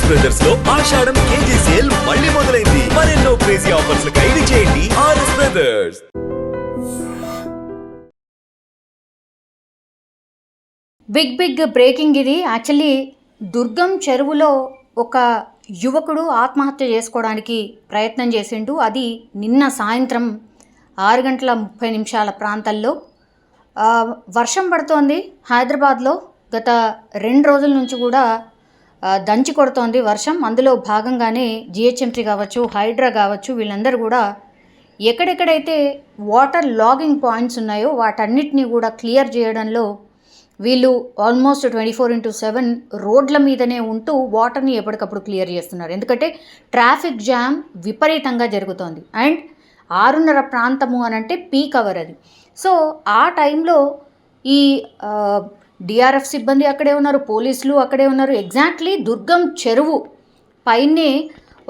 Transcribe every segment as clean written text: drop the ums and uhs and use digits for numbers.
RS brothers లో ఆషాఢం KG sale మళ్ళీ మొదలైంది. మరెన్నో క్రేజీ ఆఫర్స్ ఖైదీ చేయండి ఆర్ఎస్ బ్రదర్స్. బిగ్ బ్రేకింగ్ ఇది. యాక్చువల్లీ దుర్గం చెరువులో ఒక యువకుడు ఆత్మహత్య చేసుకోవడానికి ప్రయత్నం చేసిండు. అది నిన్న సాయంత్రం 6:30 ప్రాంతాల్లో. వర్షం పడుతోంది హైదరాబాద్లో. గత 2 రోజుల నుంచి కూడా దంచి కొడుతోంది వర్షం. అందులో భాగంగానే జిహెచ్ఎంసీ కావచ్చు, హైడ్రా కావచ్చు, వీళ్ళందరూ కూడా ఎక్కడెక్కడైతే వాటర్ లాగింగ్ పాయింట్స్ ఉన్నాయో వాటన్నిటినీ కూడా క్లియర్ చేయడంలో వీళ్ళు ఆల్మోస్ట్ 24/7 రోడ్ల మీదనే ఉంటూ వాటర్ని ఎప్పటికప్పుడు క్లియర్ చేస్తున్నారు. ఎందుకంటే ట్రాఫిక్ జామ్ విపరీతంగా జరుగుతోంది. అండ్ 6:30 ప్రాంతము అనంటే పీక్ అవర్ అది. సో ఆ టైంలో ఈ డిఆర్ఎఫ్ సిబ్బంది అక్కడే ఉన్నారు, పోలీసులు అక్కడే ఉన్నారు. ఎగ్జాక్ట్లీ దుర్గం చెరువు పైనే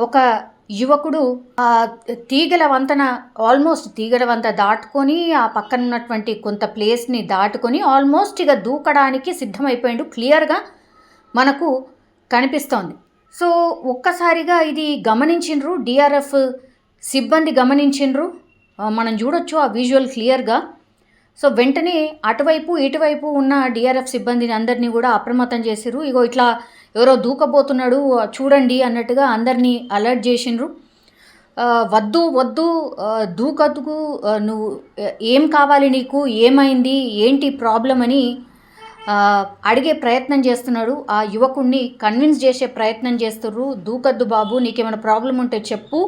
ఒక యువకుడు తీగల వంత దాటుకొని ఆ పక్కన ఉన్నటువంటి కొంత ప్లేస్ని దాటుకొని ఆల్మోస్ట్ ఇక దూకడానికి సిద్ధమైపోయాడు. క్లియర్గా మనకు కనిపిస్తోంది. సో ఒక్కసారిగా ఇది గమనించిండ్రు, డిఆర్ఎఫ్ సిబ్బంది గమనించిండ్రు. మనం చూడొచ్చు ఆ విజువల్ క్లియర్గా. సో వెంటనే అటువైపు ఇటువైపు ఉన్న డిఆర్ఎఫ్ సిబ్బందిని అందరినీ కూడా అప్రమత్తం చేసిర్రు. ఇగో ఇట్లా ఎవరో దూకబోతున్నాడు చూడండి అన్నట్టుగా అందరినీ అలర్ట్ చేసిండ్రు. వద్దు దూకద్దుకు, నువ్వు ఏం కావాలి, నీకు ఏమైంది, ఏంటి ప్రాబ్లం అని అడిగే ప్రయత్నం చేస్తున్నాడు. ఆ యువకుడిని కన్విన్స్ చేసే ప్రయత్నం చేస్తుర్రు. దూకద్దు బాబు, నీకేమైనా ప్రాబ్లం ఉంటే చెప్పు,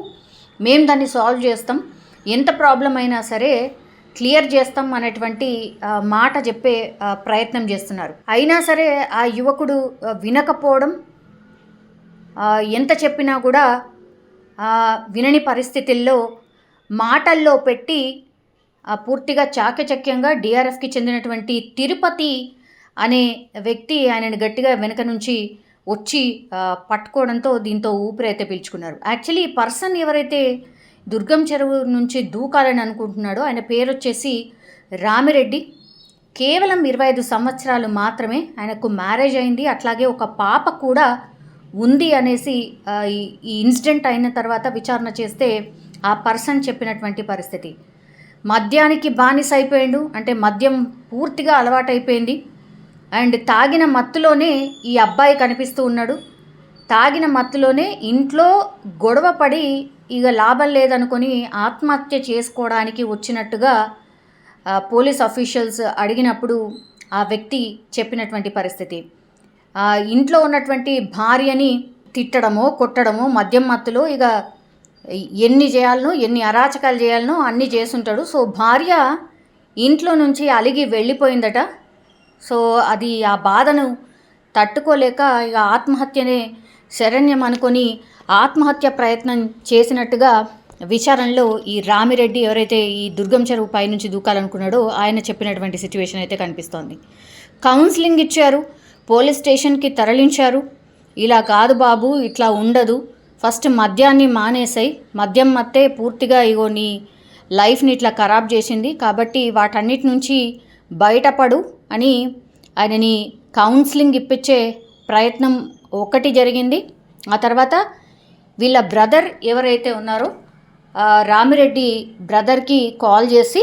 మేము దాన్ని సాల్వ్ చేస్తాం, ఎంత ప్రాబ్లం అయినా సరే క్లియర్ చేస్తాం అనేటువంటి మాట చెప్పే ప్రయత్నం చేస్తున్నారు. అయినా సరే ఆ యువకుడు వినకపోవడం, ఎంత చెప్పినా కూడా వినని పరిస్థితుల్లో మాటల్లో పెట్టి పూర్తిగా చాకచక్యంగా డిఆర్ఎఫ్కి చెందినటువంటి తిరుపతి అనే వ్యక్తి ఆయనను గట్టిగా వెనక నుంచి వచ్చి పట్టుకోవడంతో దీంతో ఊపిరైతే పీల్చుకున్నారు. యాక్చువల్లీ ఈ పర్సన్ ఎవరైతే దుర్గం చెరువు నుంచి దూకాలని అనుకుంటున్నాడో ఆయన పేరు వచ్చేసి రామిరెడ్డి. కేవలం 25 సంవత్సరాలు మాత్రమే. ఆయనకు మ్యారేజ్ అయింది, అట్లాగే ఒక పాప కూడా ఉంది అనేసి ఈ ఇన్సిడెంట్ అయిన తర్వాత విచారణ చేస్తే ఆ పర్సన్ చెప్పినటువంటి పరిస్థితి. మద్యానికి బానిస అయిపోయాడు, అంటే మద్యం పూర్తిగా అలవాటైపోయింది. అండ్ తాగిన మత్తులోనే ఈ అబ్బాయి కనిపిస్తూ ఉన్నాడు. తాగిన మత్తులోనే ఇంట్లో గొడవ పడి ఇక లాభం లేదనుకొని ఆత్మహత్య చేసుకోవడానికి వచ్చినట్టుగా పోలీస్ అఫీషియల్స్ అడిగినప్పుడు ఆ వ్యక్తి చెప్పినటువంటి పరిస్థితి. ఇంట్లో ఉన్నటువంటి భార్యని తిట్టడమో కొట్టడమో మద్యం మత్తులో ఇక ఎన్ని చేయాలనో, ఎన్ని అరాచకాలు చేయాలనో అన్నీ చేసుంటాడు. సో భార్య ఇంట్లో నుంచి అలిగి వెళ్ళిపోయిందట. సో అది ఆ బాధను తట్టుకోలేక ఇక ఆత్మహత్యనే శరణ్యం అనుకొని ఆత్మహత్య ప్రయత్నం చేసినట్టుగా విచారణలో ఈ రామిరెడ్డి ఎవరైతే ఈ దుర్గం చెరువు పైనుంచి దూకాలనుకున్నాడో ఆయన చెప్పినటువంటి సిచ్యువేషన్ అయితే కనిపిస్తోంది. కౌన్సిలింగ్ ఇచ్చారు, పోలీస్ స్టేషన్కి తరలించారు. ఇలా కాదు బాబు, ఇట్లా ఉండదు, ఫస్ట్ మద్యాన్ని మానేసాయి, మద్యం మత్తే పూర్తిగా ఇగో నీ లైఫ్ని ఇట్లా ఖరాబ్ చేసింది, కాబట్టి వాటన్నిటి నుంచి బయటపడు అని ఆయనని కౌన్సిలింగ్ ఇప్పించే ప్రయత్నం ఒకటి జరిగింది. ఆ తర్వాత వీళ్ళ బ్రదర్ ఎవరైతే ఉన్నారో రామిరెడ్డి బ్రదర్కి కాల్ చేసి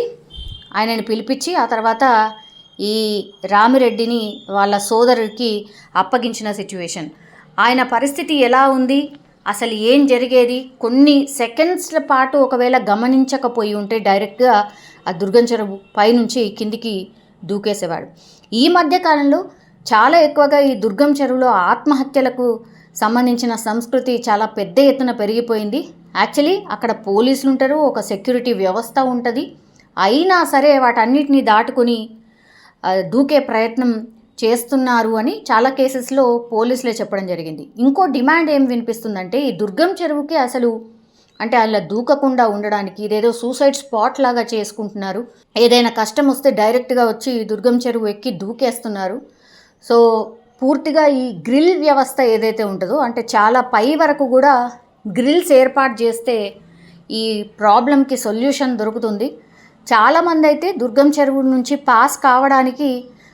ఆయనని పిలిపించి ఆ తర్వాత ఈ రామిరెడ్డిని వాళ్ళ సోదరుడికి అప్పగించిన సిచ్యువేషన్. ఆయన పరిస్థితి ఎలా ఉంది, అసలు ఏం జరిగేది, కొన్ని సెకండ్స్ల పాటు ఒకవేళ గమనించకపోయి ఉంటే డైరెక్ట్గా ఆ దుర్గం చెరువు పైనుంచి కిందికి దూకేసేవాడు. ఈ మధ్యకాలంలో చాలా ఎక్కువగా ఈ దుర్గం చెరువులో ఆత్మహత్యలకు సంబంధించిన సంస్కృతి చాలా పెద్ద ఎత్తున పెరిగిపోయింది. యాక్చువల్లీ అక్కడ పోలీసులు ఉంటారు, ఒక సెక్యూరిటీ వ్యవస్థ ఉంటుంది. అయినా సరే వాటన్నిటిని దాటుకుని దూకే ప్రయత్నం చేస్తున్నారు అని చాలా కేసెస్లో పోలీసులే చెప్పడం జరిగింది. ఇంకో డిమాండ్ ఏం వినిపిస్తుందంటే ఈ దుర్గం చెరువుకి అసలు అంటే అలా దూకకుండా ఉండడానికి ఇదేదో సూసైడ్ స్పాట్ లాగా చేసుకుంటున్నారు. ఏదైనా కష్టం వస్తే డైరెక్ట్గా వచ్చి దుర్గం చెరువు ఎక్కి దూకేస్తున్నారు. సో పూర్తిగా ఈ గ్రిల్ వ్యవస్థ ఏదైతే ఉంటుందో అంటే చాలా పై వరకు కూడా గ్రిల్స్ ఏర్పాటు చేస్తే ఈ ప్రాబ్లంకి సొల్యూషన్ దొరుకుతుంది. చాలామంది అయితే దుర్గం చెరువు నుంచి పాస్ కావడానికి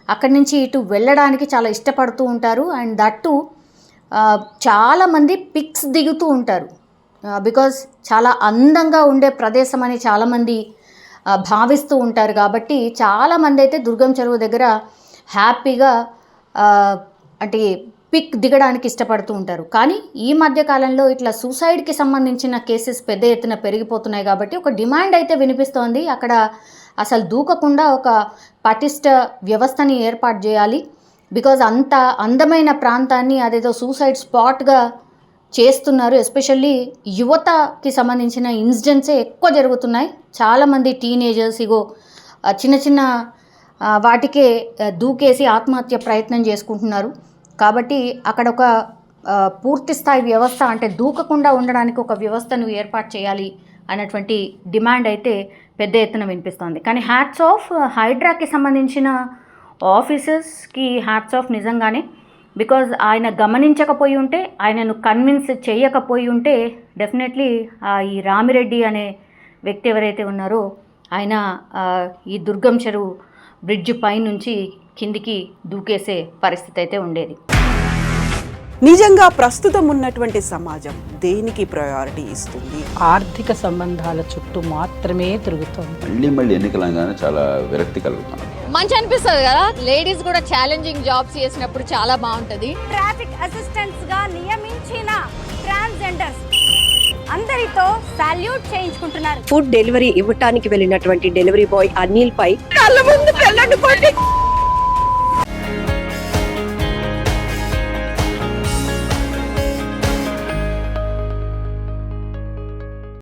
అక్కడి నుంచి ఇటు వెళ్ళడానికి చాలా ఇష్టపడుతూ ఉంటారు. అండ్ దట్టు చాలామంది పిక్స్ దిగుతూ ఉంటారు. బికాజ్ చాలా అందంగా ఉండే ప్రదేశం అని చాలామంది భావిస్తూ ఉంటారు. కాబట్టి చాలామంది అయితే దుర్గం చెరువు దగ్గర హ్యాపీగా అంటే పిక్ దిగడానికి ఇష్టపడుతూ ఉంటారు. కానీ ఈ మధ్య కాలంలో ఇట్లా సూసైడ్కి సంబంధించిన కేసెస్ పెద్ద ఎత్తున పెరిగిపోతున్నాయి. కాబట్టి ఒక డిమాండ్ అయితే వినిపిస్తోంది, అక్కడ అసలు దూకకుండా ఒక పటిష్ట వ్యవస్థని ఏర్పాటు చేయాలి. బికాజ్ అంత అందమైన ప్రాంతాన్ని అదేదో సూసైడ్ స్పాట్గా చేస్తున్నారు. ఎస్పెషల్లీ యువతకి సంబంధించిన ఇన్సిడెంట్సే ఎక్కువ జరుగుతున్నాయి. చాలామంది టీనేజర్స్ ఇగో చిన్న చిన్న వాటికే దూకేసి ఆత్మహత్య ప్రయత్నం చేసుకుంటున్నారు. కాబట్టి అక్కడ ఒక పూర్తి స్థాయి వ్యవస్థ, అంటే దూకకుండా ఉండడానికి ఒక వ్యవస్థను ఏర్పాటు చేయాలి అన్నటువంటి డిమాండ్ అయితే పెద్ద ఎత్తున వినిపిస్తోంది. కానీ హ్యాట్స్ ఆఫ్ హైడ్రాకి సంబంధించిన ఆఫీసర్స్కి హ్యాట్స్ ఆఫ్ నిజంగానే. బికాజ్ ఆయన గమనించకపోయి ఉంటే, ఆయనను కన్విన్స్ చేయకపోయి ఉంటే డెఫినెట్లీ ఈ రామిరెడ్డి అనే వ్యక్తి ఎవరైతే ఉన్నారో ఆయన ఈ దుర్గం చెరువు బ్రిడ్జ్ పైనుంచి కిందికి దూకేసే పరిస్థితి అయితే ఉండేది. నిజంగా ప్రస్తుతం ఉన్నటువంటి సమాజం దేనికి ప్రయారిటీ ఇస్తుంది? ఆర్థిక సంబంధాల చుట్టూ మాత్రమే తిరుగుతోంది. మళ్ళీ ఎన్నికలంగానే చాలా విరక్తి కలుగుతున్నాం. మంచి అనిపిస్తుంది కదా, లేడీస్ కూడా ఛాలెంజింగ్ జాబ్స్ చేసినప్పుడు చాలా బాగుంటది. ట్రాఫిక్ అసిస్టెంట్స్ గా నియమించిన ట్రాన్స్జెండర్స్ అందరితో సాల్యూట్ చేయించుకుంటున్నారు. ఫుడ్ డెలివరీ ఇవ్వటానికి వెళ్ళినటువంటి డెలివరీ బాయ్ అనిల్ పై కళ్ళ ముందు